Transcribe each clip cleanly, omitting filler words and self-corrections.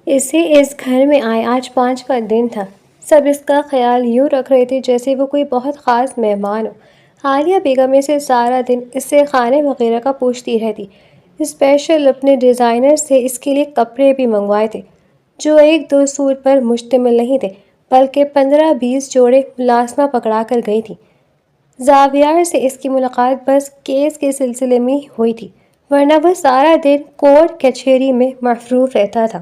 اسے اس گھر میں آئے آج 5واں دن تھا۔ سب اس کا خیال یوں رکھ رہے تھے جیسے وہ کوئی بہت خاص مہمان ہو۔ عالیہ بیگم اسے سارا دن اس سے کھانے وغیرہ کا پوچھتی رہتی۔ اسپیشل اپنے ڈیزائنر سے اس کے لیے کپڑے بھی منگوائے تھے، جو 1-2 سوٹ پر مشتمل نہیں تھے بلکہ 15-20 جوڑے ملازمہ پکڑا کر گئی تھی۔ زاویار سے اس کی ملاقات بس کیس کے سلسلے میں ہوئی تھی، ورنہ وہ سارا دن کورٹ کچہری میں مصروف رہتا تھا۔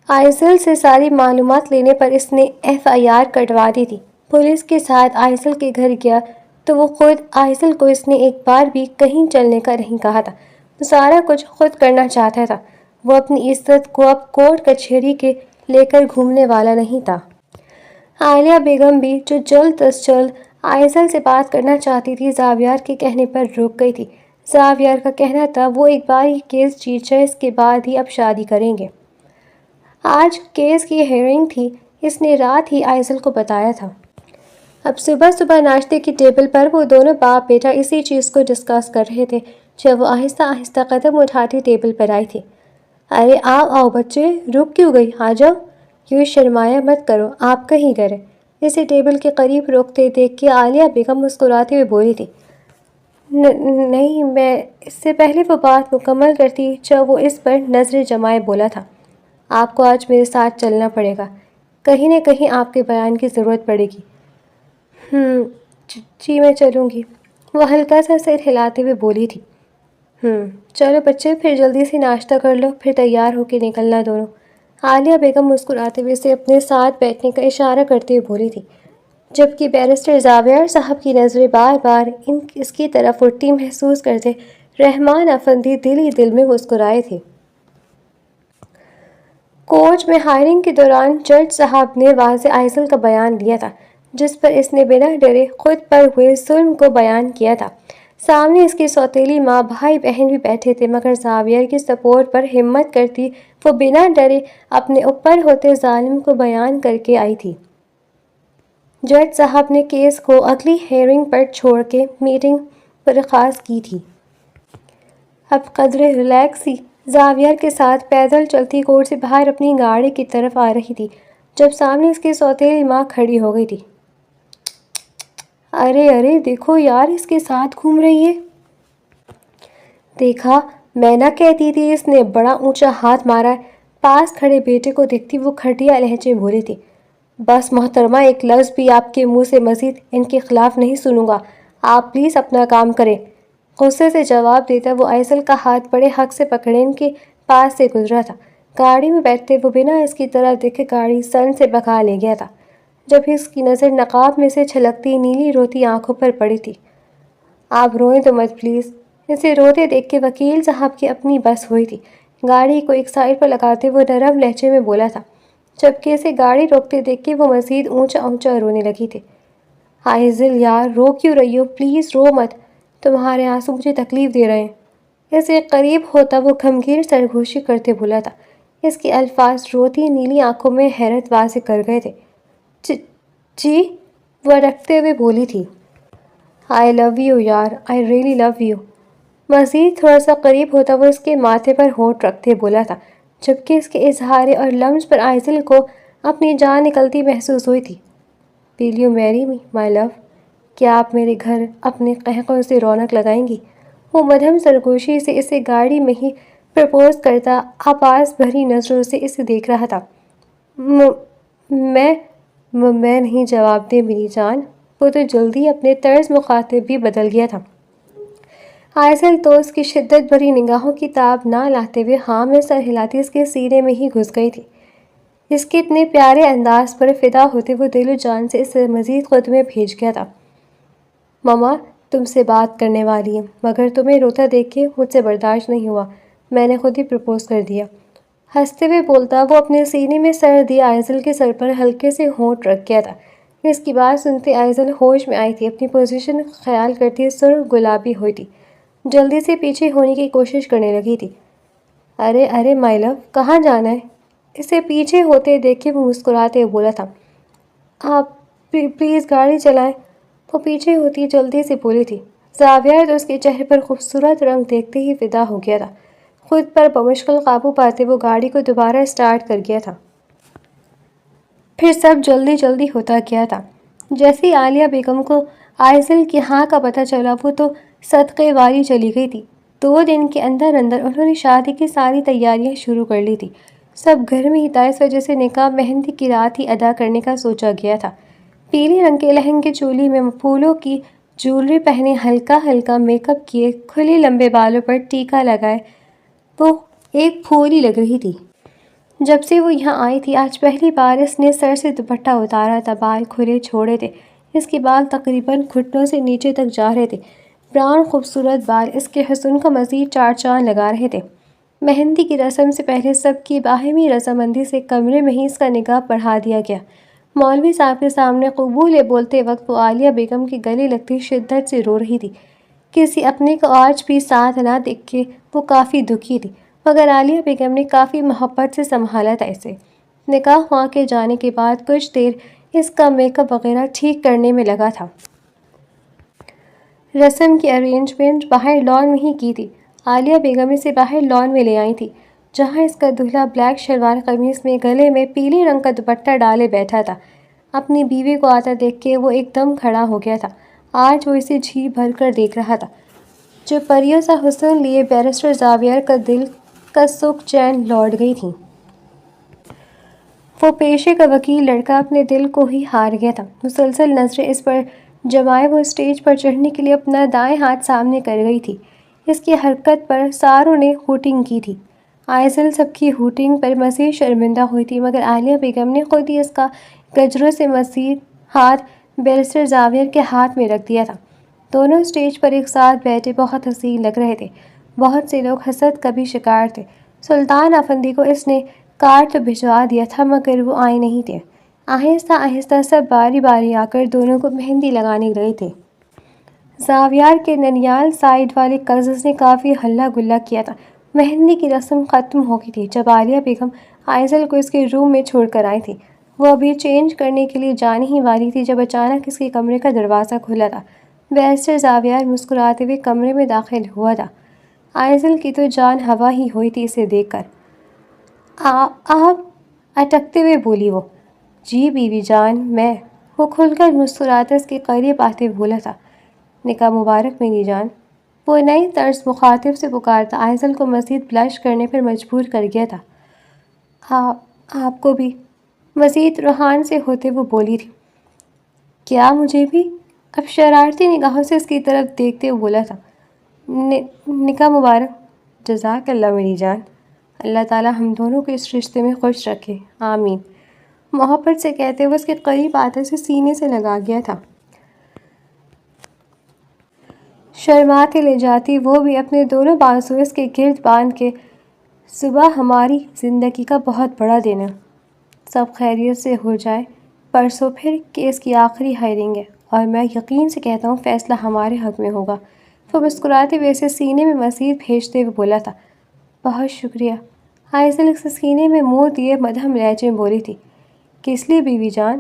آئزل سے ساری معلومات لینے پر اس نے FIR کٹوا دی تھی۔ پولیس کے ساتھ آئزل کے گھر گیا تو وہ خود آئزل کو اس نے ایک بار بھی کہیں چلنے کا نہیں کہا تھا۔ وہ سارا کچھ خود کرنا چاہتا تھا۔ وہ اپنی عزت کو اب کورٹ کچہری کے لے کر گھومنے والا نہیں تھا۔ عالیہ بیگم بھی جو جلد از جلد آئزل سے بات کرنا چاہتی تھی، زاویار کے کہنے پر رک گئی تھی۔ زاویار کا کہنا تھا وہ ایک بار یہ کیس جیت جائے، اس کے بعد ہی اب شادی کریں گے۔ آج کیس کی ہیئرنگ تھی، اس نے رات ہی آئزل کو بتایا تھا۔ اب صبح ناشتے کی ٹیبل پر وہ دونوں باپ بیٹا اسی چیز کو ڈسکس کر رہے تھے جب وہ آہستہ آہستہ قدم اٹھاتی ٹیبل پر آئی تھی۔ ارے آؤ بچے، رک کیوں گئی؟ آ جاؤ، یوں شرمایا مت کرو، آپ کہیں گئے؟ اسے ٹیبل کے قریب روکتے دیکھ کے عالیہ بیگم مسکراتے ہوئے بولی تھی۔ نہیں، میں اس سے پہلے وہ بات مکمل کرتی جب وہ اس پر نظریں جمائے بولا تھا، آپ کو آج میرے ساتھ چلنا پڑے گا، کہیں نہ کہیں آپ کے بیان کی ضرورت پڑے گی۔ جی میں چلوں گی، وہ ہلکا سا سر ہلاتے ہوئے بولی تھی۔ چلو بچے، پھر جلدی سے ناشتہ کر لو، پھر تیار ہو کے نکلنا دونوں۔ عالیہ بیگم مسکراتے ہوئے اسے اپنے ساتھ بیٹھنے کا اشارہ کرتے ہوئے بولی تھی، جبکہ بیرسٹر زاویار صاحب کی نظریں بار بار اس کی طرف اٹھتی محسوس کرتے رحمان افندی دل ہی دل میں مسکرائے تھے۔ کورٹ میں ہائرنگ کے دوران جج صاحب نے واضح آئزل کا بیان لیا تھا، جس پر اس نے بنا ڈرے خود پر ہوئے ظلم کو بیان کیا تھا۔ سامنے اس کی سوتیلی ماں، بھائی بہن بھی بیٹھے تھے، مگر زاویار کی سپورٹ پر ہمت کرتی وہ بنا ڈرے اپنے اوپر ہوتے ظالم کو بیان کر کے آئی تھی۔ جج صاحب نے کیس کو اگلی ہیئرنگ پر چھوڑ کے میٹنگ برخاست کی تھی۔ اب قدرے ریلیکس سی زاویار کے ساتھ پیدل چلتی کورٹ سے باہر اپنی گاڑی کی طرف آ رہی تھی جب سامنے اس کی سوتیلی ماں کھڑی ہو گئی تھی۔ ارے دیکھو یار، اس کے ساتھ گھوم رہی ہے۔ دیکھا، میں نہ کہتی تھی، اس نے بڑا اونچا ہاتھ مارا ہے۔ پاس کھڑے بیٹے کو دیکھتی وہ کھٹیا لہجے بولی تھی، بس محترمہ، ایک لفظ بھی آپ کے منہ سے مزید ان کے خلاف نہیں سنوں گا، آپ پلیز اپنا کام کریں۔ غصے سے جواب دیتا وہ آئزل کا ہاتھ بڑے حق سے پکڑے ان کے پاس سے گزرا تھا۔ گاڑی میں بیٹھتے وہ بنا اس کی طرف دیکھے گاڑی سن سے بھگا لے گیا تھا، جب اس کی نظر نقاب میں سے چھلکتی نیلی روتی آنکھوں پر پڑی تھی۔ آپ روئیں تو مت پلیز۔ اسے روتے دیکھ کے وکیل صاحب کی اپنی بس ہوئی تھی۔ گاڑی کو ایک سائڈ پر لگاتے وہ نرم لہجے میں بولا تھا، جبکہ اسے گاڑی روکتے دیکھ کے وہ مزید اونچا رونے لگی تھی۔ آئزل یار، رو کیوں رہی ہو؟ پلیز رو مت، تمہارے آنسو مجھے تکلیف دے رہے ہیں۔ اسے قریب ہوتا وہ غمگین سرگوشی کرتے بولا تھا۔ اس کے الفاظ روتی نیلی آنکھوں میں حیرت واضح کر گئے تھے۔ جی، وہ رکھتے ہوئے بولی تھی۔ I love you یار، I really love you۔ مزید تھوڑا سا قریب ہوتا وہ اس کے ماتھے پر ہونٹ رکھتے بولا تھا، جبکہ اس کے اظہارے اور لمس پر آئزل کو اپنی جان نکلتی محسوس ہوئی تھی۔ Will you marry me, my love؟ کیا آپ میرے گھر اپنے قہقہوں سے رونق لگائیں گی؟ وہ مدھم سرگوشی سے اسے گاڑی میں ہی پرپوز کرتا آپاس بھری نظروں سے اسے دیکھ رہا تھا۔ میں نہیں جواب دے میری جان۔ وہ تو جلدی اپنے طرز مخاطب بھی بدل گیا تھا۔ آئزل تو اس کی شدت بھری نگاہوں کی تاب نہ لاتے ہوئے ہاں میں سر ہلاتی اس کے سینے میں ہی گھس گئی تھی۔ اس کے اتنے پیارے انداز پر فدا ہوتے وہ دل و جان سے اسے مزید خود میں بھیج گیا تھا۔ ماما، تم سے بات کرنے والی ہے، مگر تمہیں روتا دیکھ کے مجھ سے برداشت نہیں ہوا، میں نے خود ہی پرپوز کر دیا۔ ہنستے ہوئے بولتا وہ اپنے سینے میں سر دیے آئزل کے سر پر ہلکے سے ہونٹ رکھ گیا تھا۔ اس کی بات سنتے آئزل ہوش میں آئی تھی، اپنی پوزیشن خیال کرتی سرخ گلابی ہوئی تھی، جلدی سے پیچھے ہونے کی کوشش کرنے لگی تھی۔ ارے مائی لو، کہاں جانا ہے؟ اسے پیچھے ہوتے دیکھ کے وہ مسکراتے ہوئے بولا تھا۔ آپ پلیز گاڑی چلائیں، وہ پیچھے ہوتی جلدی سے بولی تھی۔ زاویار تو اس کے چہرے پر خوبصورت رنگ دیکھتے ہی فدا ہو گیا تھا۔ خود پر بمشکل قابو پاتے وہ گاڑی کو دوبارہ اسٹارٹ کر گیا تھا۔ پھر سب جلدی جلدی ہوتا گیا تھا۔ جیسے ہی عالیہ بیگم کو آئزل کی ہاں کا پتہ چلا وہ تو صدقے والی چلی گئی تھی۔ 2 دن کے اندر انہوں نے شادی کی ساری تیاریاں شروع کر لی تھی۔ سب گھر میں ہی تھا، اس وجہ سے نکاح مہندی کی رات ہی ادا کرنے کا سوچا گیا تھا۔ پیلے رنگ کے لہنگے چولی میں پھولوں کی جیولری پہنے، ہلکا ہلکا میک اپ کیے، کھلے لمبے بالوں پر ٹیکا لگائے وہ ایک پھولی لگ رہی تھی۔ جب سے وہ یہاں آئی تھی آج پہلی بار اس نے سر سے دوپٹہ اتارا تھا، بال کھلے چھوڑے تھے، اس کے بال تقریباً گھٹنوں سے نیچے تک جا رہے تھے، براؤن خوبصورت بال اس کے حسن کو مزید 4 چاند لگا رہے تھے۔ مہندی کی رسم سے پہلے سب کی باہمی رضامندی سے کمرے میں ہی اس کا نکاح پڑھا دیا گیا۔ مولوی صاحب کے سامنے قبول بولتے وقت وہ عالیہ بیگم کے گلے لگتی شدت سے رو رہی تھی۔ کسی اپنے کو آج بھی ساتھ نہ دیکھ کے وہ کافی دکھی تھی، مگر عالیہ بیگم نے کافی محبت سے سنبھالا تھا اسے۔ نکاح ہوا کے جانے کے بعد کچھ دیر اس کا میک اپ وغیرہ ٹھیک کرنے میں لگا تھا۔ رسم کی ارینجمنٹ باہر لان میں ہی کی تھی۔ عالیہ بیگم اسے باہر لان میں لے آئی تھی، جہاں اس کا دلہا بلیک شلوار قمیص میں گلے میں پیلے رنگ کا دوپٹہ ڈالے بیٹھا تھا۔ اپنی بیوی کو آتا دیکھ کے وہ ایک دم کھڑا ہو گیا تھا۔ آج وہ اسے جی بھر کر دیکھ رہا تھا۔ جو پریوں سا حسن لیے بیرسٹر زاویہ کا دل کا سکھ چین لوٹ گئی تھی۔ وہ پیشے کا وکیل لڑکا اپنے دل کو ہی ہار گیا تھا۔ مسلسل نظریں اس پر جمائے وہ اسٹیج پر چڑھنے کے لیے اپنا دائیں ہاتھ سامنے کر گئی تھی۔ اس کی حرکت پر ساروں نے ہوٹنگ کی تھی۔ آئزل سب کی ہوٹنگ پر مزید شرمندہ ہوئی تھی، مگر عالیہ بیگم نے خود ہی اس کا گجروں سے مزید ہاتھ بیرسٹر زاویہ کے ہاتھ میں رکھ دیا تھا۔ دونوں اسٹیج پر ایک ساتھ بیٹھے بہت حسین لگ رہے تھے۔ بہت سے لوگ حسد کا بھی شکار تھے۔ سلطان افندی کو اس نے کارڈ تو بھجوا دیا تھا مگر وہ آئے نہیں تھے۔ آہستہ آہستہ سب باری باری آ کر دونوں کو مہندی لگانے گئے تھے۔ زاویار کے ننیال سائیڈ والے کزنز نے کافی ہلا گلا کیا تھا۔ مہندی کی رسم ختم ہو گئی تھی جب عالیہ بیگم آئزل کو اس کے روم میں چھوڑ کر آئی تھی۔ وہ ابھی چینج کرنے کے لیے جانے ہی والی تھی جب اچانک اس کے کمرے کا دروازہ کھلا تھا۔ بیرسٹر زاویار مسکراتے ہوئے کمرے میں داخل ہوا تھا۔ آئزل کی تو جان ہوا ہی ہوئی تھی اسے دیکھ کر۔ آپ اٹکتے ہوئے بولی وہ۔ جی بیوی جان میں۔ وہ کھل کر مسکراتے اس کے قریب آتے بولا تھا۔ نکاح مبارک میری جان۔ وہ نئی طرز مخاطب سے پکارتا آئزل کو مزید بلش کرنے پر مجبور کر گیا تھا۔ آپ کو بھی۔ مزید روحان سے ہوتے وہ بولی تھی۔ کیا مجھے بھی؟ اب شرارتی نگاہوں سے اس کی طرف دیکھتے ہوئے بولا تھا۔ نکاح مبارک۔ جزاک اللہ میری جان۔ اللہ تعالیٰ ہم دونوں کو اس رشتے میں خوش رکھے، آمین۔ محبت سے کہتے ہوئے اس کے قریب آتے سے سینے سے لگا گیا تھا۔ شرماتی لے جاتی وہ بھی اپنے دونوں بازو اس کے گرد باندھ کے۔ صبح ہماری زندگی کا بہت بڑا دن ہے۔ سب خیریت سے ہو جائے پرسوں پھر کیس کی آخری ہائرنگ ہے اور میں یقین سے کہتا ہوں فیصلہ ہمارے حق میں ہوگا۔ وہ مسکراتے ہوئے اسے سینے میں مزید بھیجتے ہوئے بولا تھا۔ بہت شکریہ۔ آئزل اسے سینے میں منہ دیے مدھم لہجے میں بولی تھی۔ کس لیے بیوی جان؟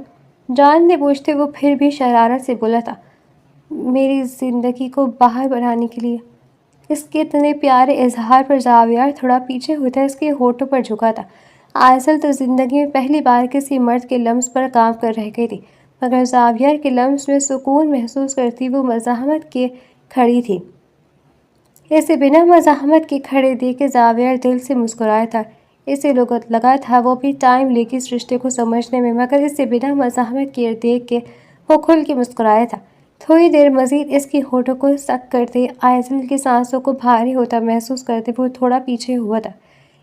جان نے پوچھتے وہ پھر بھی شرارت سے بولا تھا۔ میری زندگی کو باہر بنانے کے لیے۔ اس کے اتنے پیارے اظہار پر زاویار تھوڑا پیچھے ہوتا اس کے ہونٹوں پر جھکا تھا۔ آئزل تو زندگی میں پہلی بار کسی مرد کے لمس پر کام کر رہ گئی تھی، مگر زاویار کے لمس میں سکون محسوس کرتی وہ مزاحمت کے کھڑی تھی۔ اسے بنا مزاحمت کے کھڑے دیکھ کے زاویار دل سے مسکرایا تھا۔ اسے لگا تھا وہ بھی ٹائم لے گی اس رشتے کو سمجھنے میں، مگر اسے بنا مزاحمت کے دیکھ کے وہ کھل کے مسکرایا تھا۔ تھوڑی دیر مزید اس کی ہونٹوں کو سک کرتے آئزل کی سانسوں کو بھاری ہوتا محسوس کرتے وہ تھوڑا پیچھے ہوا تھا۔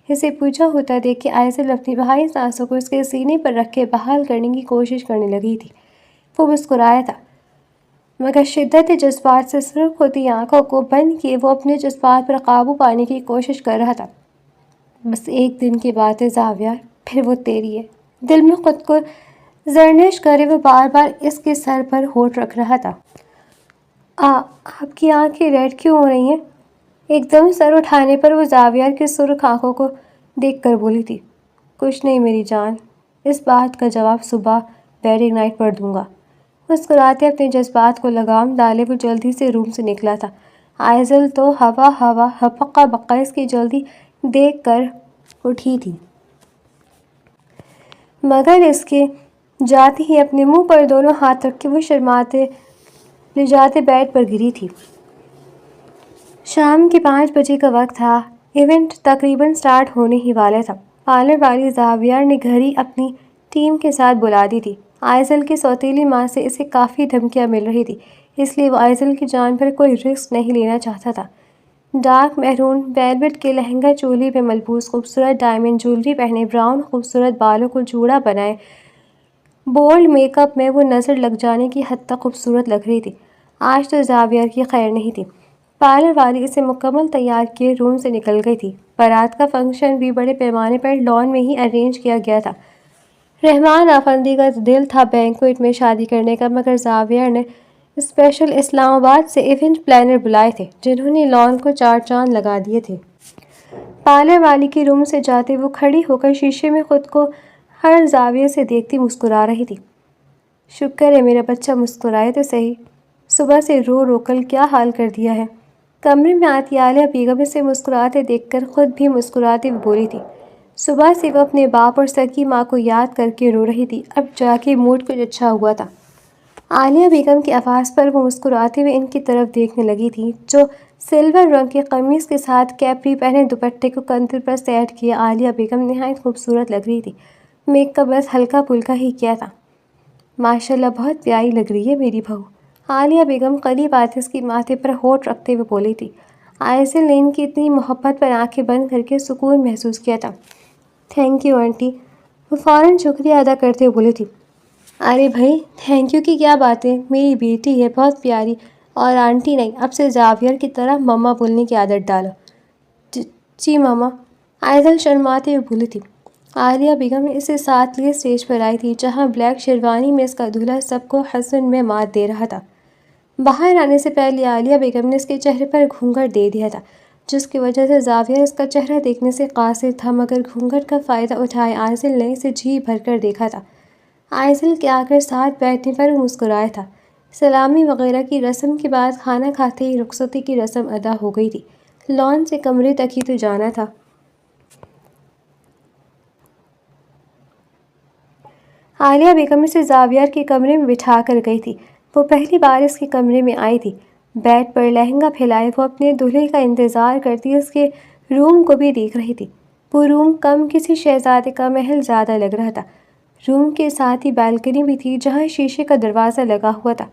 اسے پوچھا ہوتا دیکھ کے آئزل اپنی بھاری سانسوں کو اس کے سینے پر رکھ کے بحال کرنے کی کوشش کرنے لگی تھی۔ وہ مسکرایا تھا، مگر شدت جذبات سے سرخ ہوتی آنکھوں کو بند کیے وہ اپنے جذبات پر قابو پانے کی کوشش کر رہا تھا۔ بس ایک دن کی بات ہے زاویار، پھر وہ تیری ہے۔ دل میں خود کو زرنش کرے وہ بار بار اس کے سر پر ہونٹ رکھ رہا تھا۔ آپ کی آنکھیں ریڈ کیوں ہو رہی ہیں؟ ایک دم سر اٹھانے پر وہ زاویار کی سرخ آنکھوں کو دیکھ کر بولی تھی۔ کچھ نہیں میری جان، اس بات کا جواب صبح ویڈنگ نائٹ پر دوں گا۔ مسکراتے اپنے جذبات کو لگام ڈالے وہ جلدی سے روم سے نکلا تھا۔ آئزل تو ہوا ہپکا بکا اس کی جلدی دیکھ کر اٹھی تھی، مگر اس کے جاتے ہی اپنے منہ پر دونوں ہاتھ رکھ کے وہ شرماتے لے جاتے بیڈ پر گری تھی۔ شام کے 5 بجے کا وقت تھا۔ ایونٹ تقریباً سٹارٹ ہونے ہی والا تھا۔ پارلر والی زاویہ نے گھڑی اپنی ٹیم کے ساتھ بلا دی تھی۔ آئزل کی سوتیلی ماں سے اسے کافی دھمکیاں مل رہی تھی، اس لیے وہ آئزل کی جان پر کوئی رسک نہیں لینا چاہتا تھا۔ ڈارک میرون ویلویٹ کے لہنگا چولی پہ ملبوس، خوبصورت ڈائمنڈ جویلری پہنے، براؤن خوبصورت بالوں کو جوڑا بنائے، بولڈ میک اپ میں وہ نظر لگ جانے کی حد تک خوبصورت لگ رہی تھی۔ آج تو زاویہ کی خیر نہیں تھی۔ پارلر والی اسے مکمل تیار کیے روم سے نکل گئی تھی۔ بارات کا فنکشن بھی بڑے پیمانے پر لان میں ہی ارینج کیا گیا تھا۔ رحمان آفندی کا دل تھا بینکویٹ میں شادی کرنے کا، مگر زاویہ نے اسپیشل اسلام آباد سے ایونٹ پلانر بلائے تھے، جنہوں نے لان کو 4 چاند لگا دیے تھے۔ پارلر والی کے روم سے جاتے وہ کھڑی ہو کر شیشے میں خود کو ہر زاویے سے دیکھتی مسکرا رہی تھی۔ شکر ہے میرا بچہ مسکرائے تو صحیح، صبح سے رو رو کل کیا حال کر دیا ہے۔ کمرے میں آتی عالیہ بیگم اسے مسکراتے دیکھ کر خود بھی مسکراتے ہوئے بولی تھی۔ صبح سے وہ اپنے باپ اور سکی ماں کو یاد کر کے رو رہی تھی، اب جا کے موڈ کچھ اچھا ہوا تھا۔ عالیہ بیگم کی آواز پر وہ مسکراتے ہوئے ان کی طرف دیکھنے لگی تھی، جو سلور رنگ کے قمیص کے ساتھ کیپری پہنے دوپٹے کو کندھے پر سیٹ کیے عالیہ بیگم نہایت خوبصورت لگ رہی تھی۔ میک اپ بس ہلکا پھلکا ہی کیا تھا۔ ماشاءاللہ بہت پیاری لگ رہی ہے میری بہو، عالیہ بیگم قریب آتے اس کی ماتھے پر ہونٹ رکھتے ہوئے بولی تھی۔ آئزل نے ان کی اتنی محبت پر آنکھیں بند کر کے سکون محسوس کیا تھا۔ تھینک یو آنٹی، وہ فوراً شکریہ ادا کرتے ہوئے بولی تھی۔ ارے بھائی تھینک یو کی کیا بات ہے، میری بیٹی ہے بہت پیاری، اور آنٹی نہیں، اب سے زاویہ کی طرح مما بولنے کی عادت ڈالو۔ جی مما، آئزل شرماتے ہوئے بولی تھی۔ عالیہ بیگم نے اسے ساتھ لیے اسٹیج پر آئی تھی، جہاں بلیک شیروانی میں اس کا دولہا سب کو حسن میں مات دے رہا تھا۔ باہر آنے سے پہلے عالیہ بیگم نے اس کے چہرے پر گھونگھٹ دے دیا تھا، جس کی وجہ سے زاویہ اس کا چہرہ دیکھنے سے قاصر تھا، مگر گھونگھٹ کا فائدہ اٹھائے آئزل نے اسے جی بھر کر دیکھا تھا۔ آئزل کے آ کر ساتھ بیٹھنے پر وہ مسکرایا تھا۔ سلامی وغیرہ کی رسم کے بعد کھانا کھاتے ہی رخصتی کی رسم ادا ہو گئی تھی۔ لان سے کمرے تک ہی تو جانا تھا۔ عالیہ بیگم اسے زاویہ کے کمرے میں بٹھا کر گئی تھی۔ وہ پہلی بار اس کے کمرے میں آئی تھی۔ بیڈ پر لہنگا پھیلائے وہ اپنے دولہے کا انتظار کرتی اس کے روم کو بھی دیکھ رہی تھی۔ وہ روم کم کسی شہزادے کا محل زیادہ لگ رہا تھا۔ روم کے ساتھ ہی بالکنی بھی تھی، جہاں شیشے کا دروازہ لگا ہوا تھا۔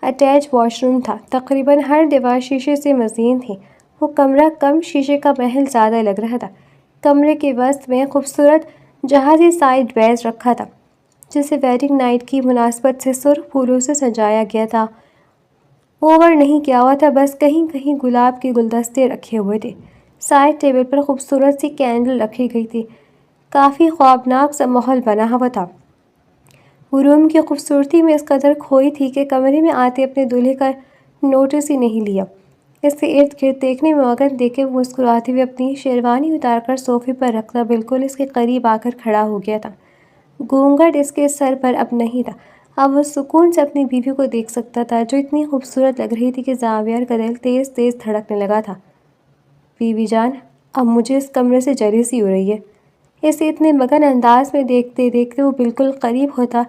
اٹیچ واش روم تھا، تقریباً ہر دیوار شیشے سے مزین تھی۔ وہ کمرہ کم شیشے کا محل زیادہ لگ رہا تھا۔ کمرے کے وسط میں خوبصورت جہازی سائڈ ویز رکھا تھا، جسے ویڈنگ نائٹ کی مناسبت سے سرخ پھولوں سے سجایا گیا تھا۔ اوور نہیں کیا ہوا تھا، بس کہیں کہیں گلاب کے گلدستے رکھے ہوئے تھے۔ سائڈ ٹیبل پر خوبصورت سی کینڈل رکھی گئی تھی۔ کافی خوابناک سا ماحول بنا ہوا تھا۔ وہ روم کی خوبصورتی میں اس قدر کھوئی تھی کہ کمرے میں آتے اپنے دولہے کا نوٹس ہی نہیں لیا۔ اس کے ارد گرد دیکھنے میں مگن دیکھے وہ مسکراتے ہوئے اپنی شیروانی اتار کر صوفے پر رکھتا بالکل اس کے قریب آ کر کھڑا ہو گیا تھا۔ گھونگھٹ اس کے سر پر اب نہیں تھا، اب وہ سکون سے اپنی بیوی کو دیکھ سکتا تھا، جو اتنی خوبصورت لگ رہی تھی کہ زاویہ کا دل تیز تیز دھڑکنے لگا تھا۔ بیوی جان، اب مجھے اس کمرے سے جیلسی ہو رہی ہے۔ اسے اتنے مگن انداز میں دیکھتے دیکھتے وہ بالکل قریب ہوتا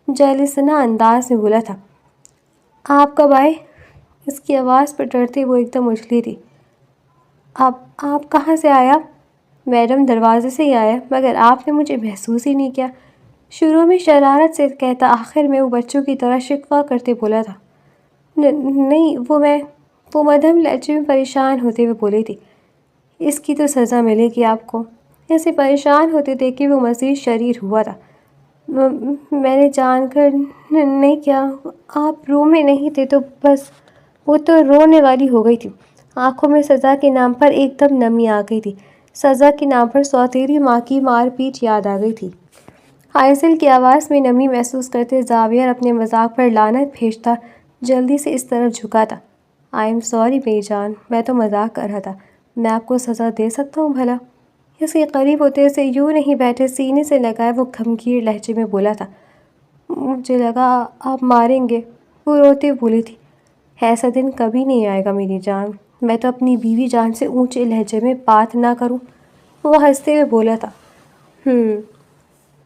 جالسانہ انداز میں بولا تھا۔ آپ کب آئے؟ اس کی آواز پر ڈرتے وہ ایک دم اچھلی تھی۔ آپ کہاں سے آیا؟ میڈم دروازے سے ہی آیا، مگر آپ نے مجھے محسوس ہی نہیں کیا۔ شروع میں شرارت سے کہتا، آخر میں وہ بچوں کی طرح شکوہ کرتے بولا تھا۔ نہیں وہ مدھم لہجے میں پریشان ہوتے ہوئے بولی تھی۔ اس کی تو سزا ملے گی آپ کو۔ اسے پریشان ہوتے دیکھ کے وہ مزید شریر ہوا تھا۔ میں نے جان کر نہیں کیا، آپ روم میں نہیں تھے تو بس۔ وہ تو رونے والی ہو گئی تھی۔ آنکھوں میں سزا کے نام پر ایک دم نمی آ گئی تھی۔ سزا کے نام پر سوتیلی ماں کی مار پیٹ یاد آ گئی تھی۔ آئزل کی آواز میں نمی محسوس کرتے زاویہ اپنے مذاق پر لعنت بھیجتا جلدی سے اس طرف جھکا تھا۔ آئی ایم سوری میری جان، میں تو مذاق کر رہا تھا۔ میں آپ کو سزا دے سکتا ہوں بھلا؟ اس کے قریب ہوتے اسے یوں نہیں بیٹھے سینے سے لگائے وہ گھمگیر لہجے میں بولا تھا۔ مجھے لگا آپ ماریں گے، وہ روتے ہوئے بولی تھی۔ ایسا دن کبھی نہیں آئے گا میری جان، میں تو اپنی بیوی جان سے اونچے لہجے میں بات نہ کروں۔ وہ ہنستے ہوئے بولا تھا۔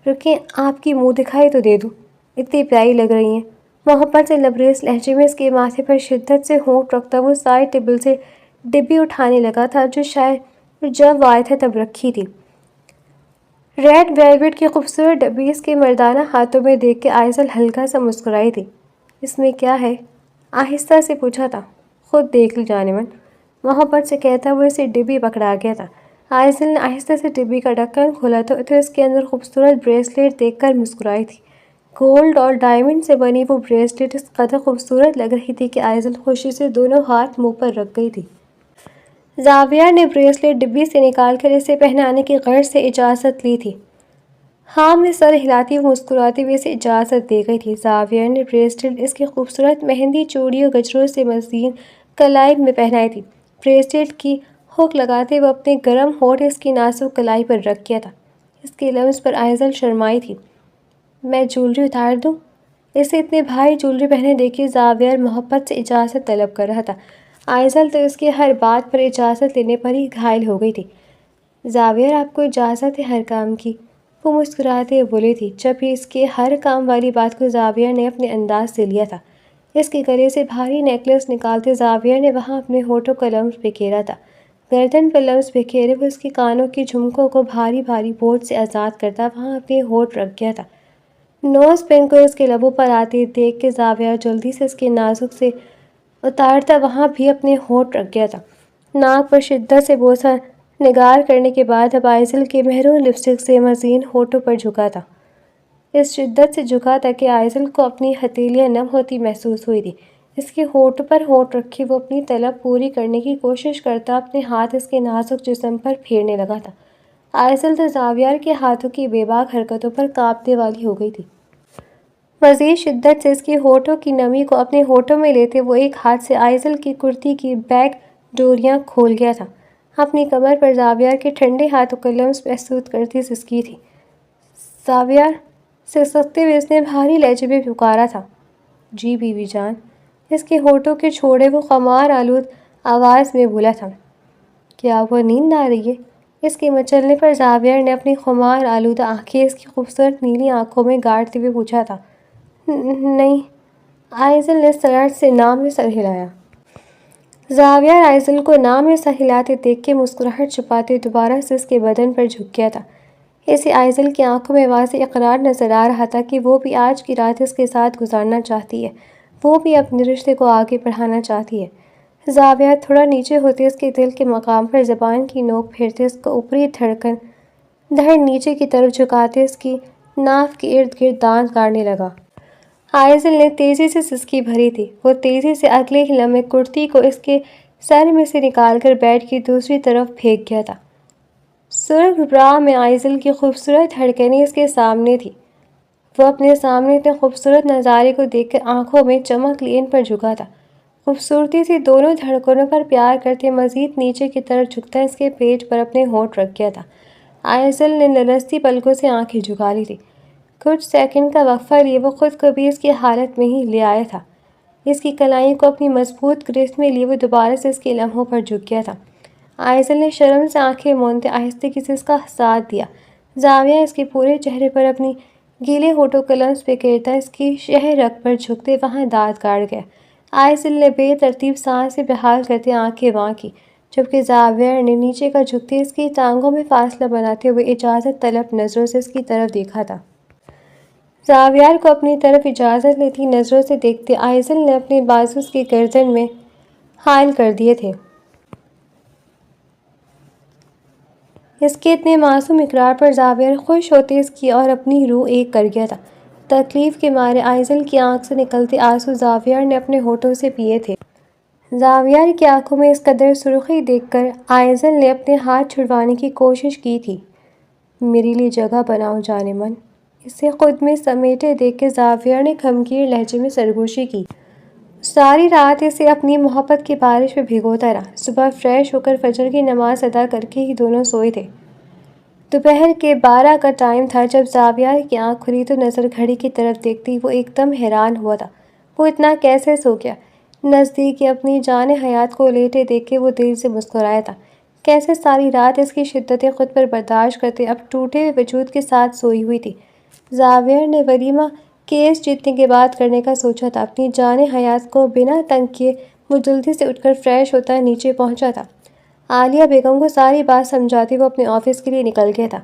رکیں، آپ کی منہ دکھائی تو دے دوں، اتنی پیاری لگ رہی ہیں۔ محبت سے لبریز لہجے میں اس کے ماتھے پر شدت سے ہونٹ رکھتا وہ سائڈ ٹیبل سے ڈبی اٹھانے لگا تھا جو شاید جب وہ آیا تھا تب رکھی تھی۔ ریڈ ویلویٹ کی خوبصورت ڈبی اس کے مردانہ ہاتھوں میں دیکھ کے آئزل ہلکا سا مسکرائی تھی۔ اس میں کیا ہے؟ آہستہ سے پوچھا تھا۔ خود دیکھ لی جانے من، محبت سے کہتا وہ اسے ڈبی پکڑا گیا تھا۔ آئزل نے آہستہ سے ڈبی کا ڈھکن کھولا تو اس کے اندر خوبصورت بریسلیٹ دیکھ کر مسکرائی تھی۔ گولڈ اور ڈائمنڈ سے بنی وہ بریسلیٹ اس قدر خوبصورت لگ رہی تھی کہ آئزل خوشی سے دونوں ہاتھ منہ پر رکھ گئی تھی۔ زاویہ نے بریسلیٹ ڈبی سے نکال کر اسے پہنانے کی غرض سے اجازت لی تھی۔ ہاں میں سر ہلاتی ہوئی مسکراتی ہوئی اسے اجازت دے گئی تھی۔ زاویہ نے بریسلیٹ اس کی خوبصورت مہندی چوڑیوں گجروں سے مزین کلائی میں پہنائی تھی۔ بریسلیٹ کی ہک لگاتے وہ اپنے گرم ہونٹ اس کی نازک کلائی پر رکھ کیا تھا۔ اس کے لمس پر آئزل شرمائی تھی۔ میں جولری اتار دوں؟ اسے اتنے بھاری جولری پہنے دیکھے زاویہ محبت سے اجازت طلب کر رہا تھا۔ آئزل تو اس کی ہر بات پر اجازت لینے پر ہی گھائل ہو گئی تھی۔ زاویہ آپ کو اجازت ہے ہر کام کی؟ وہ مسکراتے ہوئے بولی تھی، جب بھی اس کے ہر کام والی بات کو زاویہ نے اپنے انداز سے لیا تھا۔ اس کے گلے سے بھاری نیکلس نکالتے زاویہ نے وہاں اپنے ہونٹوں کا لمس بکھیرا تھا۔ گردن پر لمس بکھیرے وہ اس کے کانوں کی جھمکوں کو بھاری بھاری بوجھ سے آزاد کرتا وہاں اپنے ہونٹ رکھ گیا تھا۔ نوز پن کو اس کے لبوں پر آتے دیکھ کے زاویہ جلدی سے اس کے نازک سے اتارتا وہاں بھی اپنے ہونٹ رکھ گیا تھا۔ ناک پر شدت سے بوسہ نگار کرنے کے بعد اب آئزل کے مہرون لپسٹک سے مزین ہونٹوں پر جھکا تھا۔ اس شدت سے جھکا تھا کہ آئزل کو اپنی ہتھیلیاں نم ہوتی محسوس ہوئی تھی۔ اس کے ہونٹ پر ہونٹ رکھے وہ اپنی طلب پوری کرنے کی کوشش کرتا اپنے ہاتھ اس کے نازک جسم پر پھیرنے لگا تھا۔ آئزل تو زاویہ کے ہاتھوں کی بے باک حرکتوں پر کانپنے والی ہو گئی تھی۔ مزید شدت سے اس کے ہونٹوں کی نمی کو اپنے ہونٹوں میں لیتے وہ ایک ہاتھ سے آئزل کی کرتی کی بیک ڈوریاں کھول گیا تھا۔ اپنی کمر پر زاویہ کے ٹھنڈے ہاتھوں کا لمس محسوس کرتی سسکی تھی۔ زاویہ، سسکتے ہوئے اس نے بھاری لہجے میں پکارا تھا۔ جی بیوی جان، اس کے ہونٹوں کے چھوڑے وہ خمار آلود آواز میں بولا تھا۔ کیا وہ نیند آ رہی ہے؟ اس کے مچلنے پر زاویہ نے اپنی خمار آلودہ آنکھیں اس کی خوبصورت نیلی آنکھوں میں گاڑتے ہوئے پوچھا تھا۔ نہیں، آئزل نے سرعت سے نام میں سر ہلایا۔ زاویہ آئزل کو نام میں سر ہلاتے دیکھ کے مسکراہٹ چھپاتے دوبارہ سے اس کے بدن پر جھک گیا تھا۔ اسے آئزل کی آنکھوں میں واضح اقرار نظر آ رہا تھا کہ وہ بھی آج کی رات اس کے ساتھ گزارنا چاہتی ہے، وہ بھی اپنے رشتے کو آگے بڑھانا چاہتی ہے۔ زاویہ تھوڑا نیچے ہوتے اس کے دل کے مقام پر زبان کی نوک پھیرتے اس کو اوپری دھڑ نیچے کی طرف جھکاتے اس کی ناف کے ارد گرد دانت گاڑنے لگا۔ آئزل نے تیزی سے سسکی بھری تھی۔ وہ تیزی سے اگلے ہی لمحے کرتی کو اس کے سر میں سے نکال کر بیڈ کی دوسری طرف پھینک گیا تھا۔ سرخ برا میں آئزل کی خوبصورت دھڑکنیں اس کے سامنے تھی۔ وہ اپنے سامنے اتنے خوبصورت نظارے کو دیکھ کر آنکھوں میں چمک لیے ان پر جھکا تھا۔ خوبصورتی سے دونوں دھڑکنوں پر پیار کرتے مزید نیچے کی طرف جھکتا اس کے پیٹ پر اپنے ہونٹ رکھ گیا تھا۔ آئزل نے لرزتی پلکوں سے آنکھیں جھکا لی تھی۔ کچھ سیکنڈ کا وقفہ لیے وہ خود کو بھی اس کی حالت میں ہی لے آیا تھا۔ اس کی کلائی کو اپنی مضبوط گرفت میں لیے وہ دوبارہ سے اس کے لمحوں پر جھک گیا تھا۔ آئزل نے شرم سے آنکھیں موندتے آہستگی سے اس کا ساتھ دیا۔ زاویہ اس کے پورے چہرے پر اپنی گیلے ہونٹوں کا لمس بکھیرتا اس کی شہ رگ پر جھکتے وہاں دانت گاڑ گیا۔ آئزل نے بے ترتیب سانسیں بحال کرتے آنکھیں کی، جبکہ زاویہ نے نیچے کا جھکتے اس کی ٹانگوں میں فاصلہ بناتے ہوئے اجازت طلب نظروں سے اس کی طرف دیکھا تھا۔ زاویہ کو اپنی طرف اجازت لیتی نظروں سے دیکھتے آئزل نے اپنے بازو اس کی گردن میں حائل کر دیے تھے۔ اس کے اتنے معصوم اقرار پر زاویہ خوش ہوتے اس کی اور اپنی روح ایک کر گیا تھا۔ تکلیف کے مارے آئزل کی آنکھ سے نکلتے آنسو زاویہ نے اپنے ہونٹوں سے پیے تھے۔ زاویہ کی آنکھوں میں اس قدر سرخی دیکھ کر آئزل نے اپنے ہاتھ چھڑوانے کی کوشش کی تھی۔ میرے لیے جگہ بناؤ جانے من، اسے خود میں سمیٹے دیکھ کے زاویہ نے غمگین لہجے میں سرگوشی کی۔ ساری رات اسے اپنی محبت کی بارش میں بھگوتا رہا۔ صبح فریش ہو کر فجر کی نماز ادا کر کے ہی دونوں سوئے تھے۔ دوپہر کے 12 کا ٹائم تھا جب زاویہ کی آنکھ کھلی تو نظر گھڑی کی طرف دیکھتی وہ ایک دم حیران ہوا تھا۔ وہ اتنا کیسے سو گیا؟ نزدیک اپنی جان حیات کو لیٹے دیکھ کے وہ دل سے مسکرایا تھا۔ کیسے ساری رات اس کی شدتیں خود پر برداشت کرتے اب ٹوٹے ہوئے وجود کے ساتھ سوئی ہوئی تھی۔ زاویہ نے ولیمہ کیس جیتنے کے بعد کرنے کا سوچا تھا۔ اپنی جان حیات کو بنا تنگ کیے وہ جلدی سے اٹھ کر فریش ہوتا نیچے پہنچا تھا۔ عالیہ بیگم کو ساری بات سمجھاتے وہ اپنے آفس کے لیے نکل گیا تھا۔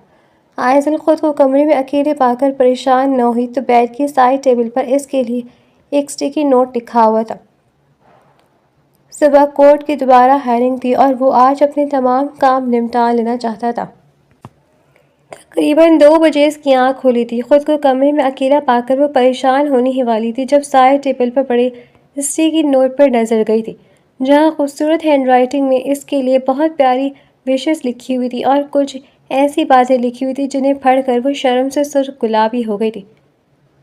آئزل خود کو کمرے میں اکیلے پا کر پریشان نہ ہوئی تو بیڈ کی سائڈ ٹیبل پر اس کے لیے ایک سٹیکی نوٹ لکھا ہوا تھا۔ صبح کورٹ کی دوبارہ ہیئرنگ تھی اور وہ آج اپنے تمام کام نمٹا لینا چاہتا تھا۔ تقریباً 2 بجے اس کی آنکھ کھلی تھی۔ خود کو کمرے میں اکیلا پا کر وہ پریشان ہونے ہی والی تھی جب سائڈ ٹیبل پر پڑے سٹیکی نوٹ پر نظر گئی تھی، جہاں خوبصورت ہینڈ رائٹنگ میں اس کے لیے بہت پیاری وشز لکھی ہوئی تھی اور کچھ ایسی باتیں لکھی ہوئی تھی جنہیں پڑھ کر وہ شرم سے سرخ گلابی ہو گئی تھی۔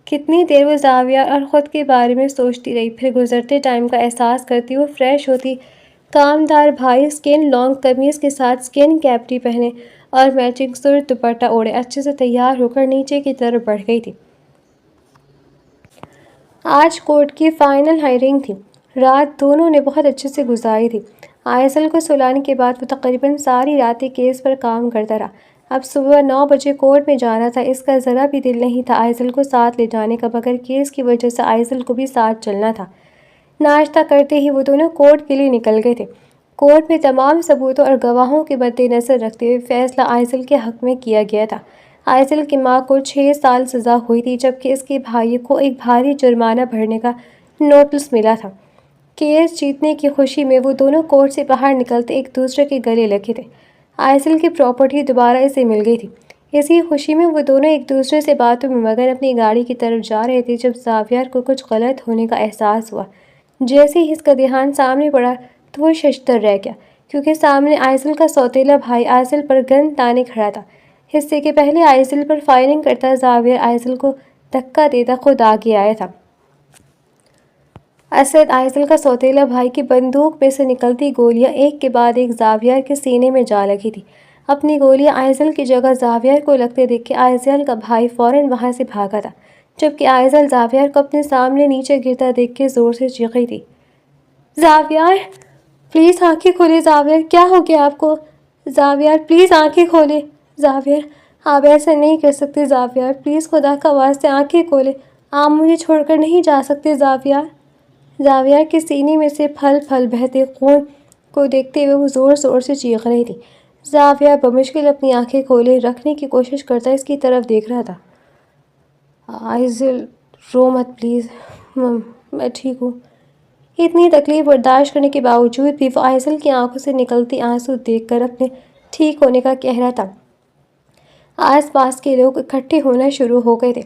کتنی دیر وہ زاویہ اور خود کے بارے میں سوچتی رہی، پھر گزرتے ٹائم کا احساس کرتی وہ فریش ہوتی، کامدار بھائی سکن لانگ قمیض کے ساتھ سکن کیپری پہنے اور میچنگ سرخ دوپٹہ اوڑھے اچھے سے تیار ہو کر نیچے کی طرف بڑھ گئی تھی۔ آج کورٹ کی فائنل ہیئرنگ تھی۔ رات دونوں نے بہت اچھے سے گزاری تھی۔ آئزل کو سلانے کے بعد وہ تقریباً ساری رات ایک کیس پر کام کرتا رہا۔ اب صبح 9 بجے کورٹ میں جانا تھا۔ اس کا ذرا بھی دل نہیں تھا آئزل کو ساتھ لے جانے کا، مگر کیس کی وجہ سے آئزل کو بھی ساتھ چلنا تھا۔ ناشتہ کرتے ہی وہ دونوں کورٹ کے لیے نکل گئے تھے۔ کورٹ میں تمام ثبوتوں اور گواہوں کے مد نظر رکھتے ہوئے فیصلہ آئزل کے حق میں کیا گیا تھا۔ آئزل کی ماں کو 6 سال سزا ہوئی تھی جبکہ اس کے بھائی کو ایک بھاری جرمانہ بھرنے کا نوٹس ملا تھا۔ کیس جیتنے کی خوشی میں وہ دونوں کورٹ سے باہر نکلتے ایک دوسرے کے گلے لگے تھے۔ آئزل کی پراپرٹی دوبارہ اسے مل گئی تھی۔ اسی خوشی میں وہ دونوں ایک دوسرے سے باتوں میں مگن اپنی گاڑی کی طرف جا رہے تھے جب زاویہ کو کچھ غلط ہونے کا احساس ہوا۔ جیسے ہی اس کا دھیان سامنے پڑا تو وہ ششدر رہ گیا، کیونکہ سامنے آئزل کا سوتیلا بھائی آئزل پر گن تانے کھڑا تھا۔ اس سے کہ پہلے آئزل پر فائرنگ کرتا زاویہ آئزل کو دھکا دیتا خود آگے آیا تھا۔ اسد آئزل کا سوتیلا بھائی کی بندوق میں سے نکلتی گولیاں ایک کے بعد ایک زاویہ کے سینے میں جا لگی تھی۔ اپنی گولیاں آئزل کی جگہ زاویہ کو لگتے دیکھ کے آئزل کا بھائی فوراً وہاں سے بھاگا تھا، جبکہ آئزل زاویہ کو اپنے سامنے نیچے گرتا دیکھ کے زور سے چیخی تھی۔ زاویہ پلیز آنکھیں کھولے، زاویہ کیا ہو گیا آپ کو؟ زاویہ پلیز آنکھیں کھولے۔ زاویہ آپ ایسا نہیں کر سکتے، زاویہ پلیز خدا کا واسطے آنکھیں کھولے، آپ مجھے چھوڑ کر نہیں جا سکتے زاویہ۔ زاویہ کے سینے میں سے پھل پھل بہتے خون کو دیکھتے ہوئے وہ زور زور سے چیخ رہی تھی۔ زاویہ بمشکل اپنی آنکھیں کھولے رکھنے کی کوشش کرتا اس کی طرف دیکھ رہا تھا۔ آئزل رو مت پلیز، میں ٹھیک ہوں۔ اتنی تکلیف برداشت کرنے کے باوجود بھی وہ آئزل کی آنکھوں سے نکلتی آنسو دیکھ کر اپنے ٹھیک ہونے کا کہہ رہا تھا۔ آس پاس کے لوگ اکٹھے ہونا شروع ہو گئے تھے۔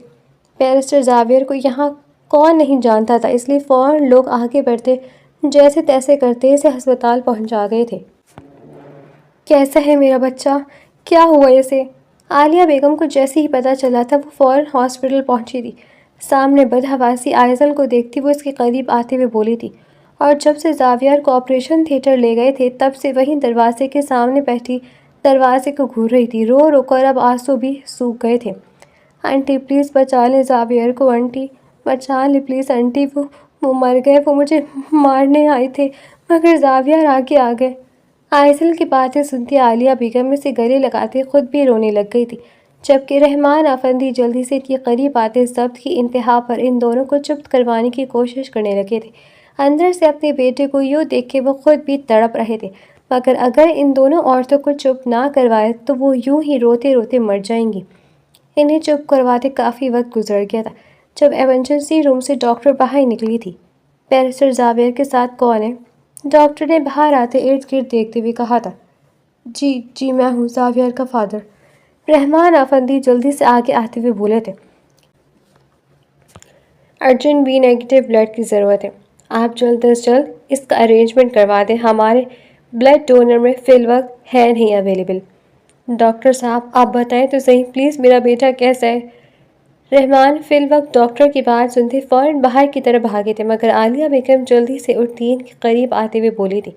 بیرسٹر زاویہ کو یہاں کون نہیں جانتا تھا، اس لیے فوراً لوگ آگے بڑھتے جیسے تیسے کرتے اسے ہسپتال پہنچا گئے تھے۔ کیسا ہے میرا بچہ؟ کیا ہوا اسے؟ عالیہ بیگم کو جیسے ہی پتہ چلا تھا وہ فوراً ہاسپٹل پہنچی تھی۔ سامنے بدحواسی آئزل کو دیکھتی وہ اس کے قریب آتے ہوئے بولی تھی، اور جب سے زاویہ کو آپریشن تھیٹر لے گئے تھے تب سے وہیں دروازے کے سامنے بیٹھی دروازے کو گھور رہی تھی، رو رو کر اب آنسو بھی سوکھ گئے تھے۔ آنٹی پلیز بچا لیں زاویہ کو، آنٹی بچا لیں پلیز آنٹی، وہ مر گئے، وہ مجھے مارنے آئے تھے مگر زاویہ آگے آ گئے۔ آئزل کی باتیں سنتی عالیہ بیگم میں سے گلے لگاتے خود بھی رونے لگ گئی تھی، جبکہ رحمان افندی جلدی سے ان کے قریب آتے ضبط کی انتہا پر ان دونوں کو چپ کروانے کی کوشش کرنے لگے تھے۔ اندر سے اپنے بیٹے کو یوں دیکھ کے وہ خود بھی تڑپ رہے تھے، مگر اگر ان دونوں عورتوں کو چپ نہ کروائے تو وہ یوں ہی روتے روتے مر جائیں گی۔ انہیں چپ کرواتے کافی وقت گزر گیا تھا جب ایمرجنسی روم سے ڈاکٹر باہر نکلی تھی۔ بیرسٹر زاویہ کے ساتھ کون ہے؟ ڈاکٹر نے باہر آتے ارد گرد دیکھتے ہوئے کہا تھا۔ جی میں ہوں، زاویہ کا فادر۔ رحمان افندی جلدی سے آگے آتے ہوئے بولے تھے۔ ارجنٹ بی نیگیٹو بلڈ کی ضرورت ہے، آپ جلد از جلد اس کا ارینجمنٹ کروا دیں، ہمارے بلڈ ڈونر میں فی الوقت ہے نہیں اویلیبل۔ ڈاکٹر صاحب آپ بتائیں تو صحیح پلیز میرا بیٹا کیسا ہے؟ رحمان فی الوقت ڈاکٹر کی بات سنتے فوراً باہر کی طرف بھاگے تھے، مگر عالیہ بیگم جلدی سے اٹھتی ان کے قریب آتے ہوئے بولی تھی۔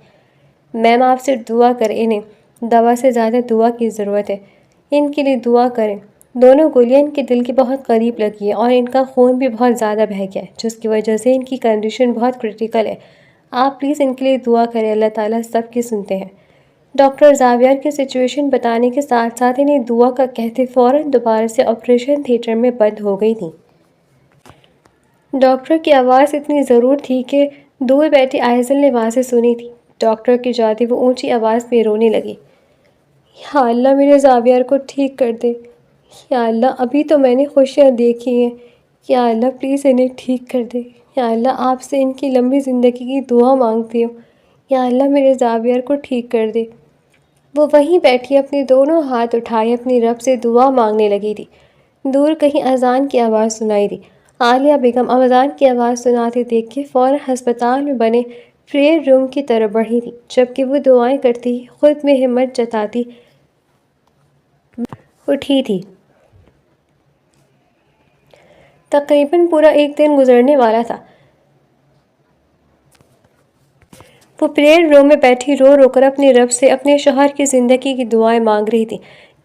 میم آپ صرف دعا کریں، انہیں دوا سے زیادہ دعا کی ضرورت ہے، ان کے لیے دعا کریں۔ دونوں گولیاں ان کے دل کے بہت قریب لگی ہیں اور ان کا خون بھی بہت زیادہ بہہ گیا ہے، جس کی وجہ سے ان کی کنڈیشن بہت کرٹیکل ہے۔ آپ پلیز ان کے لیے دعا کریں، اللہ تعالیٰ سب کی سنتے ہیں۔ ڈاکٹر زاویار کی سچویشن بتانے کے ساتھ ساتھ انہیں دعا کا کہتے فوراً دوبارہ سے آپریشن تھیٹر میں بند ہو گئی تھیں۔ ڈاکٹر کی آواز اتنی ضرور تھی کہ دور بیٹھی آئزل نے وہاں سے سنی تھی۔ ڈاکٹر کے جاتے وہ اونچی آواز میں رونے لگی۔ یا اللہ میرے زاویار کو ٹھیک کر دے، یا اللہ ابھی تو میں نے خوشیاں دیکھی ہیں، یا اللہ پلیز انہیں ٹھیک کر دے، یا اللہ آپ سے ان کی لمبی زندگی کی دعا مانگتی ہوں، یا اللہ میرے زاویار کو ٹھیک کر دے۔ وہ وہیں بیٹھی اپنے دونوں ہاتھ اٹھائے اپنی رب سے دعا مانگنے لگی تھی۔ دور کہیں اذان کی آواز سنائی دی۔ عالیہ بیگم اذان کی آواز سناتے دیکھ کے فوراً ہسپتال میں بنے پریئر روم کی طرف بڑھی تھی، جبکہ وہ دعائیں کرتی خود میں ہمت جتاتی اٹھی تھی۔ تقریباً پورا ایک دن گزرنے والا تھا۔ وہ پریئر روم میں بیٹھی رو رو کر اپنے رب سے اپنے شوہر کی زندگی کی دعائیں مانگ رہی تھی۔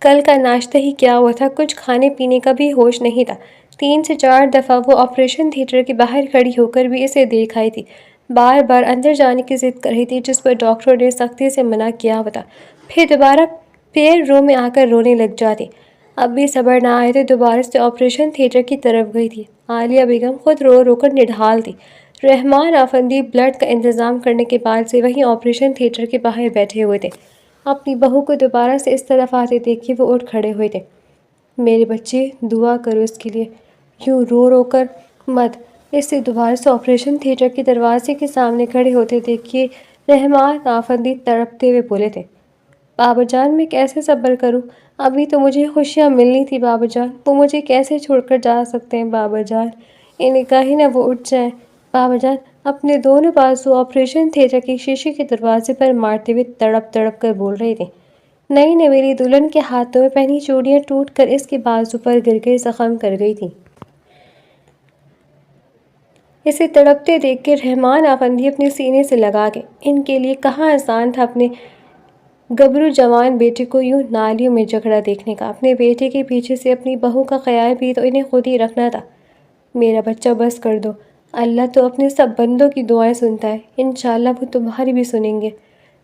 کل کا ناشتہ ہی کیا ہوا تھا، کچھ کھانے پینے کا بھی ہوش نہیں تھا۔ 3 سے 4 دفعہ وہ آپریشن تھیٹر کے باہر کھڑی ہو کر بھی اسے دیکھ آئی تھی۔ بار بار اندر جانے کی ضد کر رہی تھی، جس پر ڈاکٹر نے سختی سے منع کیا ہوا تھا۔ پھر دوبارہ پریئر روم میں آ کر رونے لگ جاتی۔ اب بھی صبر نہ آئے تو دوبارہ سے آپریشن تھیٹر کی طرف گئی تھی۔ عالیہ بیگم خود رو رو کر نڈھال تھی۔ رحمان آفندی بلڈ کا انتظام کرنے کے بعد سے وہیں آپریشن تھیٹر کے باہر بیٹھے ہوئے تھے۔ اپنی بہو کو دوبارہ سے اس طرف آتے دیکھ کے وہ اٹھ کھڑے ہوئے تھے۔ میرے بچے دعا کرو اس کے لیے، یوں رو رو کر مت۔ اسے دوبارہ سے آپریشن تھیٹر کے دروازے کے سامنے کھڑے ہوتے دیکھ کے رحمان آفندی تڑپتے ہوئے بولے تھے، بابا جان میں کیسے صبر کروں، ابھی تو مجھے خوشیاں ملنی تھی بابا جان، وہ مجھے کیسے چھوڑ کر جا سکتے ہیں بابا جان، انہیں کہیں نہ وہ اٹھ جائیں۔ بابا جان اپنے دونوں بازو آپریشن تھیٹر کے شیشے کے دروازے پر مارتے ہوئے تڑپ تڑپ کر بول رہے تھے۔ نئی نویلی دلہن کے ہاتھوں میں پہنی چوڑیاں ٹوٹ کر اس کے بازو پر گر گئی، زخم کر گئی تھیں۔ اسے تڑپتے دیکھ کے رحمان آفندی اپنے سینے سے لگا کے، ان کے لیے کہاں آسان تھا اپنے گبرو جوان بیٹے کو یوں نالیوں میں جکڑا دیکھنے کا۔ اپنے بیٹے کے پیچھے سے اپنی بہو کا خیال بھی تو انہیں خود ہی رکھنا تھا۔ میرا بچہ بس کر دو، اللہ تو اپنے سب بندوں کی دعائیں سنتا ہے، انشاءاللہ وہ تمہاری بھی سنیں گے۔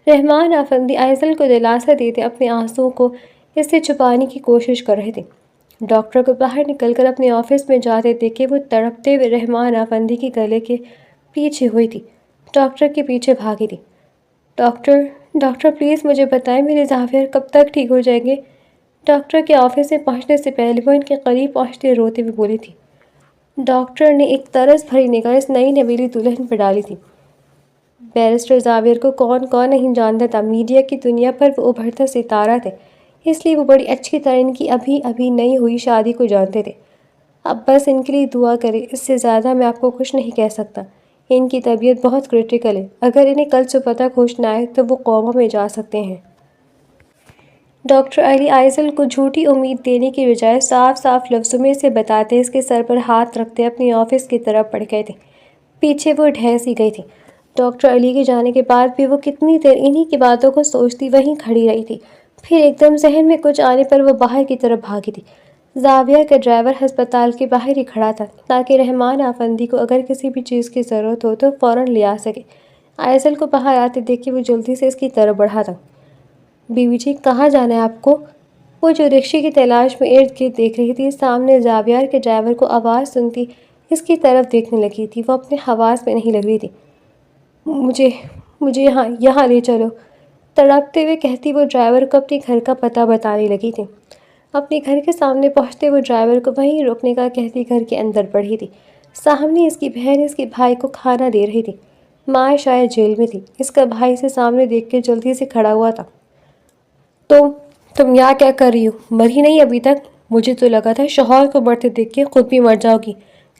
رحمان آفندی آئزل کو دلاسا دیتے اپنے آنسوؤں کو اس سے چھپانے کی کوشش کر رہے تھے۔ ڈاکٹر کو باہر نکل کر اپنے آفس میں جاتے دیکھے وہ تڑپتے ہوئے رحمان آفندی کے گلے کے پیچھے ہوئی تھی، ڈاکٹر کے پیچھے بھاگی تھی۔ ڈاکٹر پلیز مجھے بتائیں میرے زاویار کب تک ٹھیک ہو جائیں گے؟ ڈاکٹر کے آفس میں پہنچنے سے پہلے وہ ان کے قریب پہنچتے روتے ہوئے بولی تھی۔ ڈاکٹر نے ایک طرز بھری نگاہ اس نئی نویلی دلہن پر ڈالی تھی۔ بیرسٹر زاویار کو کون نہیں جانتا تھا، میڈیا کی دنیا پر وہ ابھرتا ستارہ تھے، اس لیے وہ بڑی اچھی طرح ان کی ابھی نئی ہوئی شادی کو جانتے تھے۔ اب بس ان کے لیے دعا کریں، اس سے زیادہ میں آپ کو کچھ نہیں کہہ سکتا۔ ان کی طبیعت بہت کرٹیکل ہے، اگر انہیں کل صبح تک ہوش نہ آئے تو وہ کوما میں جا سکتے ہیں۔ ڈاکٹر علی آئزل کو جھوٹی امید دینے کی بجائے صاف صاف لفظوں میں اسے بتاتے اس کے سر پر ہاتھ رکھتے اپنی آفس کی طرف بڑھ گئے تھے۔ پیچھے وہ ڈھہ سی گئی تھی۔ ڈاکٹر علی کے جانے کے بعد بھی وہ کتنی دیر انہی کی باتوں کو سوچتی وہیں کھڑی رہی تھی۔ پھر ایک دم ذہن میں کچھ آنے پر وہ باہر کی طرف بھاگی تھی۔ زاویہ کا ڈرائیور ہسپتال کے باہر ہی کھڑا تھا تاکہ رحمان آفندی کو اگر کسی بھی چیز کی ضرورت ہو تو فوراً لے آ سکے۔ آئزل کو باہر آتے دیکھ کے وہ جلدی سے اس کی طرف بڑھا تھا۔ بیوی جی کہاں جانا ہے آپ کو؟ وہ جو رکشے کی تلاش میں ارد گرد دیکھ رہی تھی، سامنے زاویار کے ڈرائیور کو آواز سنتی اس کی طرف دیکھنے لگی تھی۔ وہ اپنے حواس میں نہیں لگ رہی تھی۔ مجھے یہاں لے چلو، تڑپتے ہوئے کہتی وہ ڈرائیور کو اپنے گھر کا پتہ بتانے لگی تھی۔ اپنے گھر کے سامنے پہنچتے وہ ڈرائیور کو وہیں روکنے کا کہتی گھر کے اندر بڑھی تھی۔ سامنے اس کی بہن اس کے بھائی کو کھانا دے رہی تھی۔ ماں شاید جیل میں تھی، اس کا بھائی اسے سامنے دیکھ کے جلدی سے کھڑا ہوا تھا۔ تم یہاں کیا کر رہی ہو؟ مری نہیں ابھی تک؟ مجھے تو لگا تھا شوہر کو مرتے دیکھ کے خود بھی مر جاؤ گی۔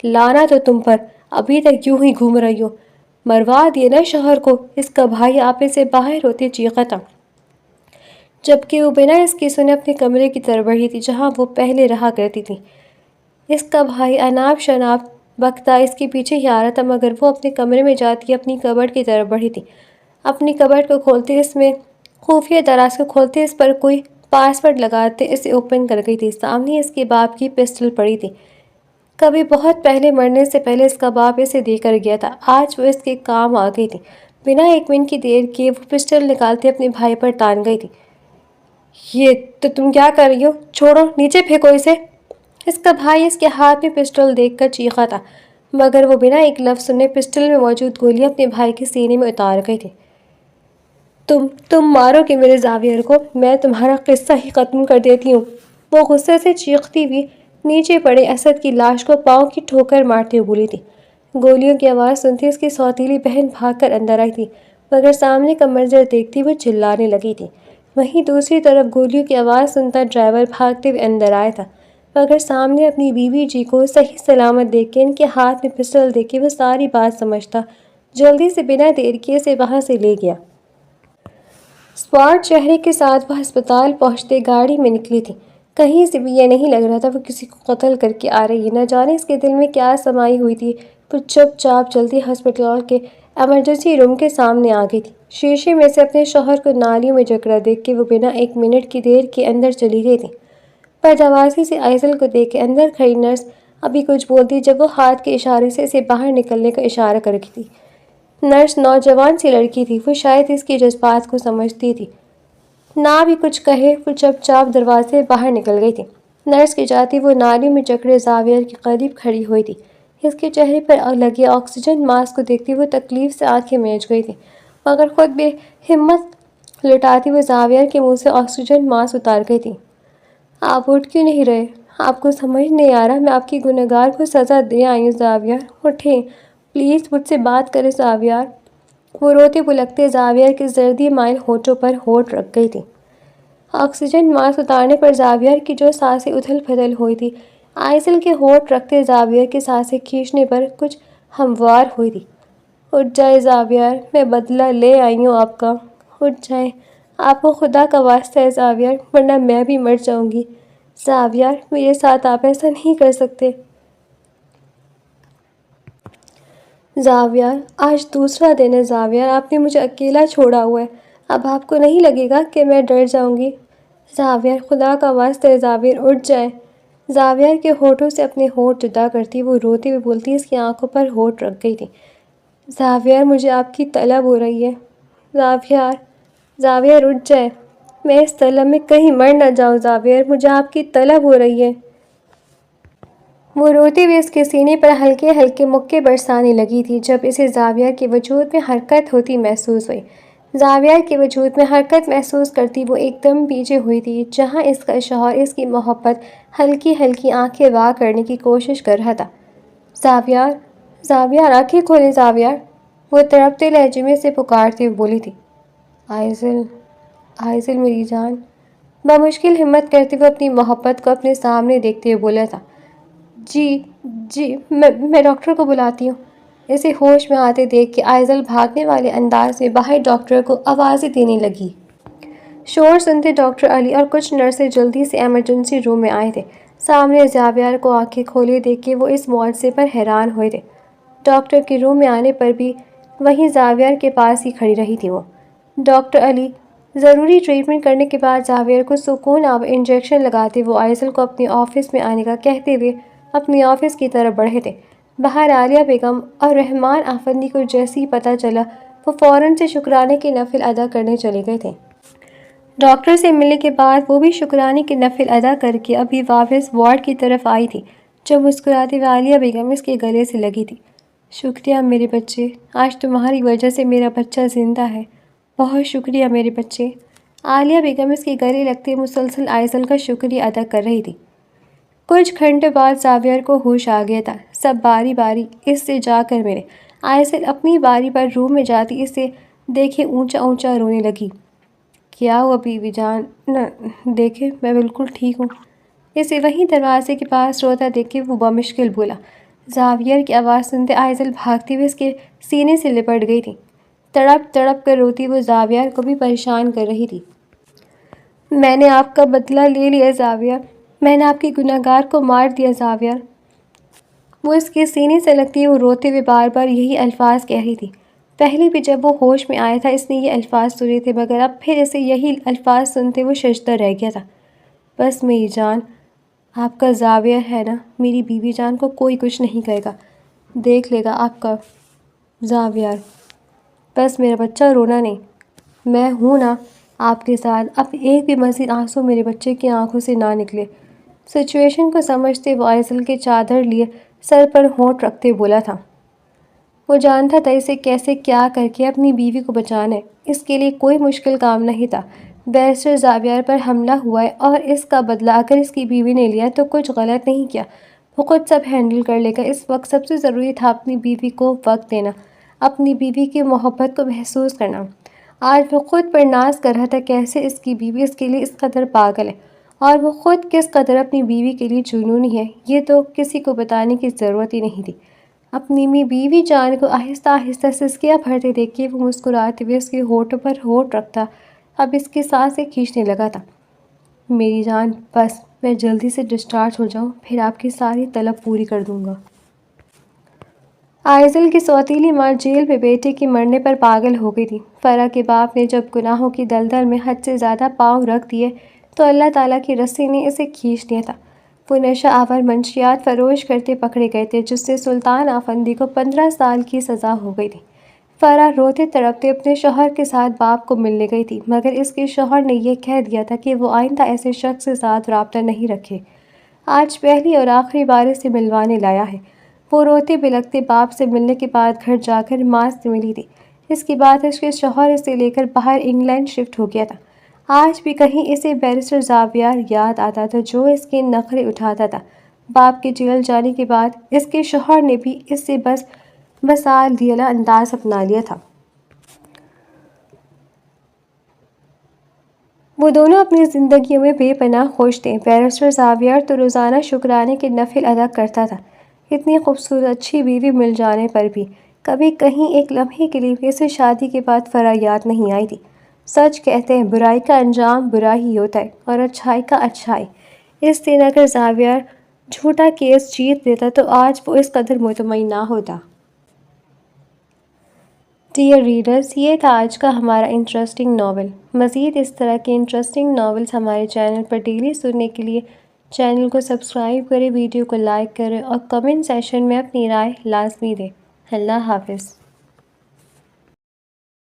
لعنت ہو تم پر، ابھی تک یوں ہی گھوم رہی ہو۔ مروا دیے نا شوہر کو، اس کا بھائی آپے سے باہر ہوتے چیخا تھا، جبکہ وہ بنا اس کی سنے اپنے کمرے کی طرف بڑھی تھی جہاں وہ پہلے رہا کرتی تھی۔ اس کا بھائی اناپ شناپ بکتا اس کے پیچھے ہی آ رہا تھا، مگر وہ اپنے کمرے میں جاتی اپنی کبرڈ کی طرف بڑھی تھی۔ اپنی کبرڈ کو کھولتے، اس میں خفیہ دراز کو کھولتے، اس پر کوئی پاسورڈ لگاتے اسے اوپن کر گئی تھی۔ سامنے اس کے باپ کی پسٹل پڑی تھی۔ کبھی بہت پہلے مرنے سے پہلے اس کا باپ اسے دے کر گیا تھا، آج وہ اس کے کام آ گئی تھی۔ بنا 1 منٹ کی دیر کیے وہ پسٹل نکالتے اپنے بھائی پر تان گئی تھی۔ یہ تو تم کیا کر رہی ہو؟ چھوڑو، نیچے پھینکو اسے۔ اس کا بھائی اس کے ہاتھ میں پسٹل دیکھ کر چیخا تھا، مگر وہ بنا ایک لفظ سنے پسٹل میں موجود گولیاں اپنے بھائی کے سینے میں اتار گئی تھی۔ تم مارو گے میرے زاویہ کو، میں تمہارا قصہ ہی ختم کر دیتی ہوں۔ وہ غصے سے چیختی ہوئی نیچے پڑے اسد کی لاش کو پاؤں کی ٹھوکر مارتے ہوئے بولی تھی۔ گولیوں کی آواز سنتی اس کی سوتیلی بہن بھاگ کر اندر آئی تھی، مگر سامنے کا منظر دیکھتی وہ چلانے لگی تھی۔ وہیں دوسری طرف گولیوں کی آواز سنتا ڈرائیور بھاگتے ہوئے اندر آیا تھا، مگر سامنے اپنی بیوی جی کو صحیح سلامت دیکھ کے ان کے ہاتھ میں پسٹل دیکھ کے وہ ساری بات سمجھتا جلدی سے بنا دیر کیے اسے وہاں سے لے گیا۔ سوار چہرے کے ساتھ وہ ہسپتال پہنچتے گاڑی میں نکلی تھی۔ کہیں سے بھی یہ نہیں لگ رہا تھا وہ کسی کو قتل کر کے آ رہی ہے، نہ جانے اس کے دل میں کیا سمائی ہوئی تھی۔ وہ چپ چاپ چلتی ہسپتال کے ایمرجنسی روم کے سامنے آ گئی تھی۔ شیشے میں سے اپنے شوہر کو نالیوں میں جکڑا دیکھ کے وہ بنا 1 منٹ کی دیر کے اندر چلی گئی تھی۔ بدحواسی سے آئزل کو دیکھ کے اندر کھڑی نرس ابھی کچھ بولتی جب وہ ہاتھ کے اشارے سے اسے باہر نکلنے کا اشارہ کر رہی تھی۔ نرس نوجوان سی لڑکی تھی، وہ شاید اس کی جذبات کو سمجھتی تھی۔ نہ بھی کچھ کہے وہ چپ چاپ دروازے سے باہر نکل گئی تھی۔ نرس کے جاتی وہ نالیوں میں جکڑے زاویہ کے قریب کھڑی ہوئی تھی۔ اس کے چہرے پر لگے آکسیجن ماسک کو دیکھتی وہ تکلیف سے آنکھیں میچ گئی تھی، مگر خود بے ہمت لٹاتی وہ زاویہ کے منہ سے آکسیجن ماسک اتار گئی تھی۔ آپ اٹھ کیوں نہیں رہے؟ آپ کو سمجھ نہیں آ رہا میں آپ کی گنہگار کو سزا دے آئی ہوں زاویہ، اٹھیں پلیز، مجھ سے بات کریں زاویہ۔ وہ روتے بلکتے زاویہ کے زردی مائل ہونٹوں پر ہونٹ رکھ گئی تھی۔ آکسیجن ماسک اتارنے پر زاویہ کی جو سانسیں اتھل پھتل ہوئی تھی، آئزل کے ہونٹ رکھتے زاویہ کی سانسیں کھینچنے پر کچھ ہموار ہوئی تھی۔ اٹھ جائیں زاویہ، میں بدلہ لے آئی ہوں آپ کا، اٹھ جائیں، آپ کو خدا کا واسطہ ہے زاویہ، ورنہ میں بھی مر جاؤں گی۔ زاویہ، میرے ساتھ آپ ایسا نہیں کر سکتے۔ زاویہ، آج دوسرا دن ہے زاویہ، آپ نے مجھے اکیلا چھوڑا ہوا ہے، اب آپ کو نہیں لگے گا کہ میں ڈر جاؤں گی؟ زاویہ، خدا کا واسطہ ہے زاویہ، اٹھ جائیں۔ زاویہ کے ہونٹوں سے اپنے ہونٹ جدا کرتی وہ روتے ہوئے بولتی اس کی آنکھوں پر ہونٹ رکھ گئی تھی۔ زاویہ، مجھے آپ کی طلب ہو رہی ہے۔ زاویہ، زاویہ اٹھ جائیں، میں اس طلب میں کہیں مر نہ جاؤں زاویہ، مجھے آپ کی طلب ہو رہی ہے۔ وہ روتے ہوئے اس کے سینے پر ہلکے ہلکے مکے برسانے لگی تھی جب اسے زاویہ کے وجود میں حرکت ہوتی محسوس ہوئی۔ زاویہ کے وجود میں حرکت محسوس کرتی وہ ایک دم پیچھے ہوئی تھی جہاں اس کا شوہر اس کی محبت ہلکی ہلکی آنکھیں وا کرنے کی کوشش کر رہا تھا۔ زاویہ، زاویہ آنکھیں کھولیں زاویہ، وہ تڑپتے لہجے میں اسے پکارتے ہوئے بولی تھی۔ آئزل، آئزل میری جان، بمشکل ہمت کرتے ہوئے اپنی محبت کو اپنے سامنے دیکھتے ہوئے بولا تھا۔ جی میں ڈاکٹر کو بلاتی ہوں۔ اسے ہوش میں آتے دیکھ کے آئزل بھاگنے والے انداز میں باہر ڈاکٹر کو آوازیں دینے لگی۔ شور سنتے ڈاکٹر علی اور کچھ نرسیں جلدی سے ایمرجنسی روم میں آئے تھے۔ سامنے زاویہ کو آنکھیں کھولے دیکھ کے وہ اس معجزے پر حیران ہوئے تھے۔ ڈاکٹر کے روم میں آنے پر بھی وہیں زاویہ کے پاس ہی کھڑی رہی تھی وہ۔ ڈاکٹر علی ضروری ٹریٹمنٹ کرنے کے بعد زاویہ کو سکون آور انجیکشن لگاتے وہ آئزل کو اپنے آفس میں آنے کا کہتے ہوئے اپنی آفس کی طرف بڑھے تھے۔ باہر عالیہ بیگم اور رحمان آفندی کو جیسے ہی پتہ چلا وہ فوراً سے شکرانے کے نفل ادا کرنے چلے گئے تھے۔ ڈاکٹر سے ملنے کے بعد وہ بھی شکرانے کے نفل ادا کر کے ابھی واپس وارڈ کی طرف آئی تھی جب مسکراتے ہوئے عالیہ بیگم اس کے گلے سے لگی تھی۔ شکریہ میرے بچے، آج تمہاری وجہ سے میرا بچہ زندہ ہے، بہت شکریہ میرے بچے۔ عالیہ بیگم اس کے گلے لگتے مسلسل آئزل کا شکریہ ادا کر رہی تھی۔ کچھ گھنٹے بعد زاویہ کو ہوش آ گیا تھا۔ سب باری باری اس سے جا کر ملے۔ آئزل اپنی باری پر روم میں جاتی اسے دیکھے اونچا اونچا رونے لگی۔ کیا ہوا بیوی جان؟ دیکھیں میں بالکل ٹھیک ہوں۔ اسے وہیں دروازے کے پاس روتا دیکھ کے وہ بمشکل بولا۔ زاویہ کی آواز سنتے آئزل بھاگتی ہوئے اس کے سینے سے لپٹ گئی تھی۔ تڑپ تڑپ کر روتی وہ زاویہ کو بھی پریشان کر رہی تھی۔ میں نے آپ کا بدلہ لے لیا زاویہ، میں نے آپ کی گنہگار کو مار دیا زاویہ۔ وہ اس کے سینے سے لگتی وہ روتے ہوئے بار بار یہی الفاظ کہہ رہی تھی۔ پہلے بھی جب وہ ہوش میں آیا تھا اس نے یہ الفاظ سنے تھے، مگر اب پھر اسے یہی الفاظ سنتے وہ ششدر رہ گیا تھا۔ بس میری جان، آپ کا زاویہ ہے نا، میری بیوی جان کو کوئی کچھ نہیں کہے گا، دیکھ لے گا آپ کا زاویہ۔ بس میرا بچہ رونا نہیں، میں ہوں نا آپ کے ساتھ، اب ایک بھی مزید آنسو میرے بچے کی آنکھوں سے نہ نکلے۔ سچویشن کو سمجھتے وہ آئزل کے چادر لیے سر پر ہونٹ رکھتے بولا تھا۔ وہ جانتا تھا اسے کیسے کیا کر کے اپنی بیوی کو بچانا ہے، اس کے لیے کوئی مشکل کام نہیں تھا۔ بیرسٹر زاویار پر حملہ ہوا ہے اور اس کا بدلہ اگر اس کی بیوی نے لیا تو کچھ غلط نہیں کیا، وہ خود سب ہینڈل کر لے گا۔ اس وقت سب سے ضروری تھا اپنی بیوی کو وقت دینا، اپنی بیوی کی محبت کو محسوس کرنا۔ آج وہ خود پر ناز کر رہا تھا کیسے اس کی بیوی اس کے لیے اس قدر پاگل ہے اور وہ خود کس قدر اپنی بیوی کے لیے جنونی ہے، یہ تو کسی کو بتانے کی ضرورت ہی نہیں تھی۔ اپنی بیوی جان کو آہستہ آہستہ سسکیاں بھرتے دیکھ کے وہ مسکراتے ہوئے اس کے ہونٹوں پر ہونٹ رکھتا اب اس کی سانسیں کھینچنے لگا تھا۔ میری جان، بس میں جلدی سے ڈسچارج ہو جاؤں، پھر آپ کی ساری طلب پوری کر دوں گا۔ آئزل کی سوتیلی ماں جیل میں بیٹے کے مرنے پر پاگل ہو گئی تھی۔ فرح کے باپ نے جب گناہوں کی دلدل میں حد سے زیادہ پاؤں رکھ دیے تو اللہ تعالیٰ کی رسی نے اسے کھینچ لیا تھا۔ وہ نشہ آور منشیات فروش کرتے پکڑے گئے تھے جس سے سلطان آفندی کو 15 سال کی سزا ہو گئی تھی۔ فرح روتے تڑپتے اپنے شوہر کے ساتھ باپ کو ملنے گئی تھی، مگر اس کے شوہر نے یہ کہہ دیا تھا کہ وہ آئندہ ایسے شخص کے ساتھ رابطہ نہیں رکھے۔ آج پہلی اور آخری بار اسے ملوانے لایا ہے۔ وہ روتے بلکتے باپ سے ملنے کے بعد گھر جا کر ماں سے ملی تھی۔ اس کے بعد اس کے شوہر اسے لے کر باہر انگلینڈ شفٹ ہو گیا تھا۔ آج بھی کہیں اسے بیرسٹر زاویار یاد آتا تھا جو اس کے نخرے اٹھاتا تھا۔ باپ کے جیل جانے کے بعد اس کے شوہر نے بھی اس سے بس مثال دیلا انداز اپنا لیا تھا۔ وہ دونوں اپنی زندگیوں میں بے پناہ خوش تھے۔ بیرسٹر زاویار تو روزانہ شکرانے کے نفل ادا کرتا تھا، اتنی خوبصورت اچھی بیوی مل جانے پر بھی۔ کبھی کہیں ایک لمحے کے لیے بھی اسے شادی کے بعد فرح یاد نہیں آئی تھی۔ سچ کہتے ہیں برائی کا انجام برا ہی ہوتا ہے اور اچھائی کا اچھائی۔ اس دن اگر زاویار جھوٹا کیس جیت لیتا تو آج وہ اس قدر مطمئن نہ ہوتا۔ ڈیئر ریڈرز، یہ تھا آج کا ہمارا انٹرسٹنگ ناول۔ مزید اس طرح کے انٹرسٹنگ ناولز ہمارے چینل پر ڈیلی سننے کے لیے چینل کو سبسکرائب کریں، ویڈیو کو لائک کریں اور کمنٹ سیکشن میں اپنی رائے لازمی دیں۔ اللہ حافظ۔